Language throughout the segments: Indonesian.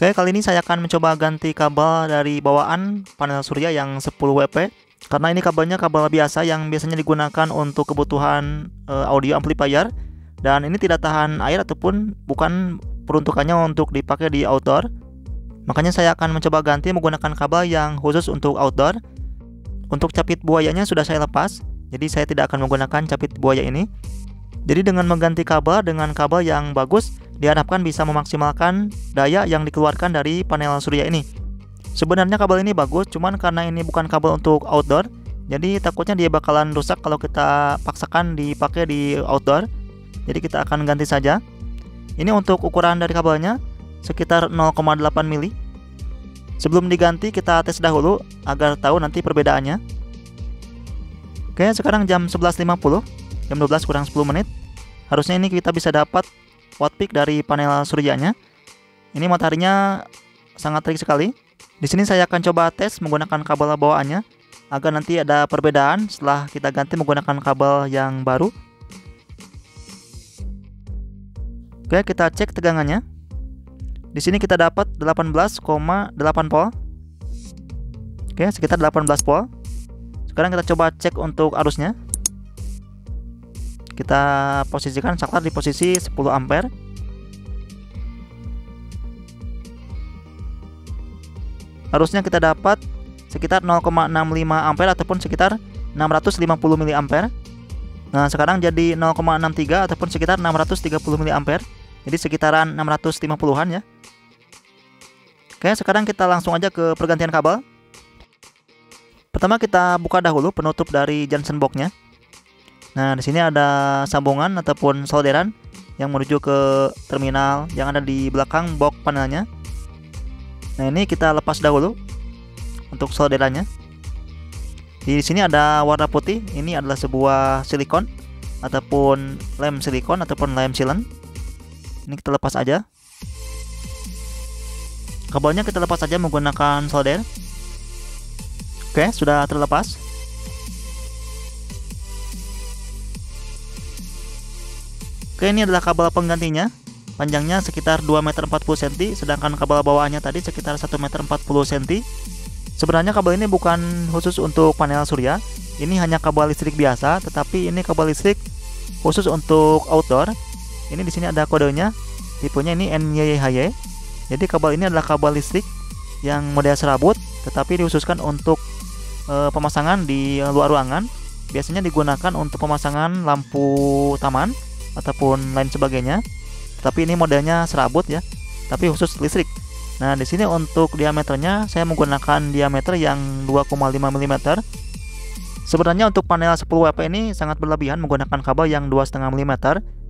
Oke, kali ini saya akan mencoba ganti kabel dari bawaan panel surya yang 10 WP. Karena ini kabelnya kabel biasa yang biasanya digunakan untuk kebutuhan audio amplifier. Dan ini tidak tahan air ataupun bukan peruntukannya untuk dipakai di outdoor. Makanya saya akan mencoba ganti menggunakan kabel yang khusus untuk outdoor. Untuk capit buayanya sudah saya lepas, jadi saya tidak akan menggunakan capit buaya ini. Jadi dengan mengganti kabel dengan kabel yang bagus, diharapkan bisa memaksimalkan daya yang dikeluarkan dari panel surya ini. Sebenarnya kabel ini bagus, cuman karena ini bukan kabel untuk outdoor, jadi takutnya dia bakalan rusak kalau kita paksakan dipakai di outdoor. Jadi kita akan ganti saja. Ini untuk ukuran dari kabelnya sekitar 0,8 mili. Sebelum diganti kita tes dahulu agar tahu nanti perbedaannya. Oke, sekarang jam 11.50. Jam 12 kurang 10 menit. Harusnya ini kita bisa dapat watt peak dari panel suryanya. Ini mataharinya sangat terik sekali. Di sini saya akan coba tes menggunakan kabel bawaannya agar nanti ada perbedaan setelah kita ganti menggunakan kabel yang baru. Oke, kita cek tegangannya. Di sini kita dapat 18,8 volt. Oke, sekitar 18 volt. Sekarang kita coba cek untuk arusnya. Kita posisikan saklar di posisi 10 ampere. Arusnya kita dapat sekitar 0,65 ampere ataupun sekitar 650 mA. Nah, sekarang jadi 0,63 ataupun sekitar 630 mA. Jadi sekitaran 650-an ya. Oke, sekarang kita langsung aja ke pergantian kabel. Pertama kita buka dahulu penutup dari junction box-nya. Nah, di sini ada sambungan ataupun solderan yang menuju ke terminal yang ada di belakang box panelnya. Nah, ini kita lepas dahulu untuk solderannya. Di sini ada warna putih. Ini adalah sebuah silikon ataupun lem silikon ataupun lem sealant. Ini kita lepas aja. Kabelnya kita lepas saja menggunakan solder. Oke, sudah terlepas. Oke, ini adalah kabel penggantinya. Panjangnya sekitar 2,40 meter, sedangkan kabel bawaannya tadi sekitar 1,40 meter. Sebenarnya kabel ini bukan khusus untuk panel surya. Ini hanya kabel listrik biasa, tetapi ini kabel listrik khusus untuk outdoor. Ini di sini ada kodenya. Tipenya ini NYHY. Jadi kabel ini adalah kabel listrik yang model serabut, tetapi dikhususkan untuk pemasangan di luar ruangan. Biasanya digunakan untuk pemasangan lampu taman ataupun lain sebagainya. Tapi ini modelnya serabut ya, tapi khusus listrik. Nah, di sini untuk diameternya saya menggunakan diameter yang 2,5 mm. Sebenarnya untuk panel 10 WP ini sangat berlebihan menggunakan kabel yang 2,5 mm.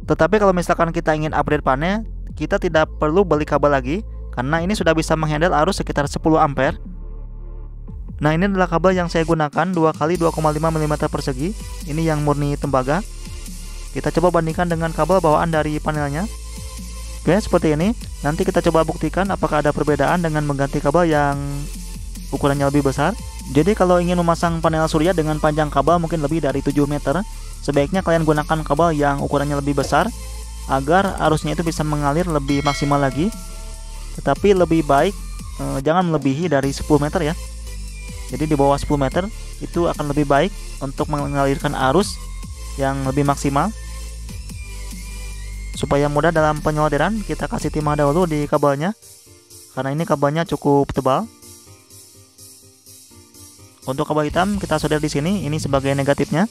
Tetapi kalau misalkan kita ingin upgrade panel, kita tidak perlu beli kabel lagi karena ini sudah bisa menghandle arus sekitar 10 ampere. Nah, ini adalah kabel yang saya gunakan 2 x 2,5 mm persegi. Ini yang murni tembaga. Kita coba bandingkan dengan kabel bawaan dari panelnya. Oke, seperti ini. Nanti kita coba buktikan apakah ada perbedaan dengan mengganti kabel yang ukurannya lebih besar. Jadi kalau ingin memasang panel surya dengan panjang kabel mungkin lebih dari 7 meter, sebaiknya kalian gunakan kabel yang ukurannya lebih besar agar arusnya itu bisa mengalir lebih maksimal lagi. Tetapi lebih baik jangan melebihi dari 10 meter ya. Jadi di bawah 10 meter itu akan lebih baik untuk mengalirkan arus yang lebih maksimal. Supaya mudah dalam penyolderan, kita kasih timah dahulu di kabelnya karena ini kabelnya cukup tebal. Untuk kabel hitam kita solder di sini, ini sebagai negatifnya.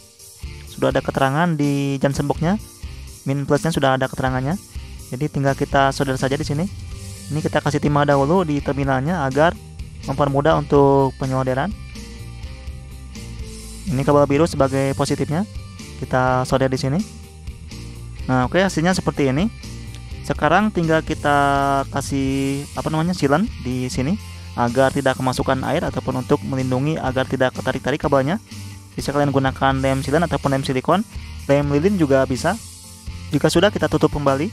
Sudah ada keterangan di junction box-nya. Min plusnya sudah ada keterangannya. Jadi tinggal kita solder saja di sini. Ini kita kasih timah dahulu di terminalnya agar mempermudah untuk penyolderan. Ini kabel biru sebagai positifnya. Kita solder di sini. Nah, oke, hasilnya seperti ini. Sekarang tinggal kita kasih sealant di sini agar tidak kemasukan air ataupun untuk melindungi agar tidak ketarik-tarik kabelnya. Bisa kalian gunakan lem sealant ataupun lem silikon. Lem lilin juga bisa. Jika sudah, kita tutup kembali.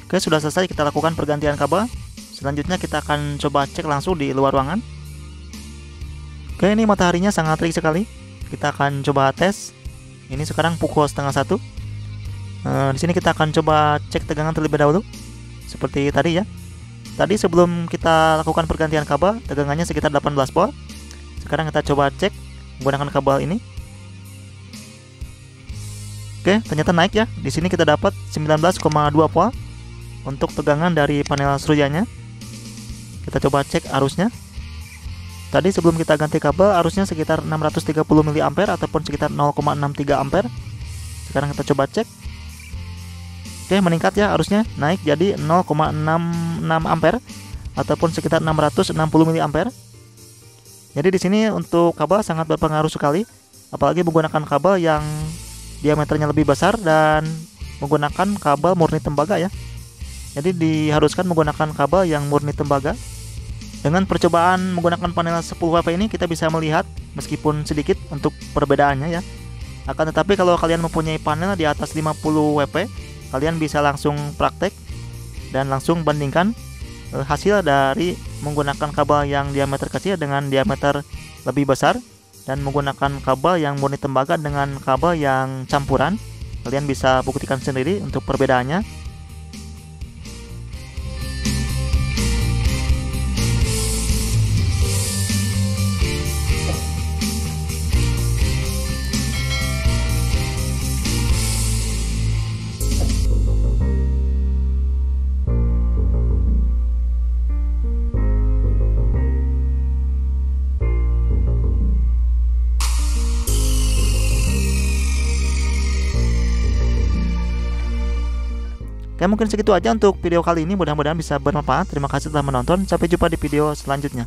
Oke, sudah selesai kita lakukan pergantian kabel. Selanjutnya kita akan coba cek langsung di luar ruangan. Oke, ini mataharinya sangat terik sekali. Kita akan coba tes. Ini sekarang pukul 12:30. Di sini kita akan coba cek tegangan terlebih dahulu, seperti tadi ya. Tadi sebelum kita lakukan pergantian kabel, tegangannya sekitar 18 volt. Sekarang kita coba cek menggunakan kabel ini. Oke, ternyata naik ya. Di sini kita dapat 19,2 volt untuk tegangan dari panel serujanya. Kita coba cek arusnya. Tadi sebelum kita ganti kabel, arusnya sekitar 630 mA ataupun sekitar 0,63 ampere. Sekarang kita coba cek. Oke, meningkat ya arusnya, naik jadi 0,66 ampere ataupun sekitar 660 mA. Jadi di sini untuk kabel sangat berpengaruh sekali, apalagi menggunakan kabel yang diameternya lebih besar dan menggunakan kabel murni tembaga ya. Jadi diharuskan menggunakan kabel yang murni tembaga. Dengan percobaan menggunakan panel 10 WP ini kita bisa melihat meskipun sedikit untuk perbedaannya ya. Akan tetapi kalau kalian mempunyai panel di atas 50 WP, kalian bisa langsung praktek dan langsung bandingkan hasil dari menggunakan kabel yang diameter kecil dengan diameter lebih besar, dan menggunakan kabel yang murni tembaga dengan kabel yang campuran. Kalian bisa buktikan sendiri untuk perbedaannya. Oke, mungkin segitu aja untuk video kali ini. Mudah-mudahan bisa bermanfaat. Terima kasih telah menonton. Sampai jumpa di video selanjutnya.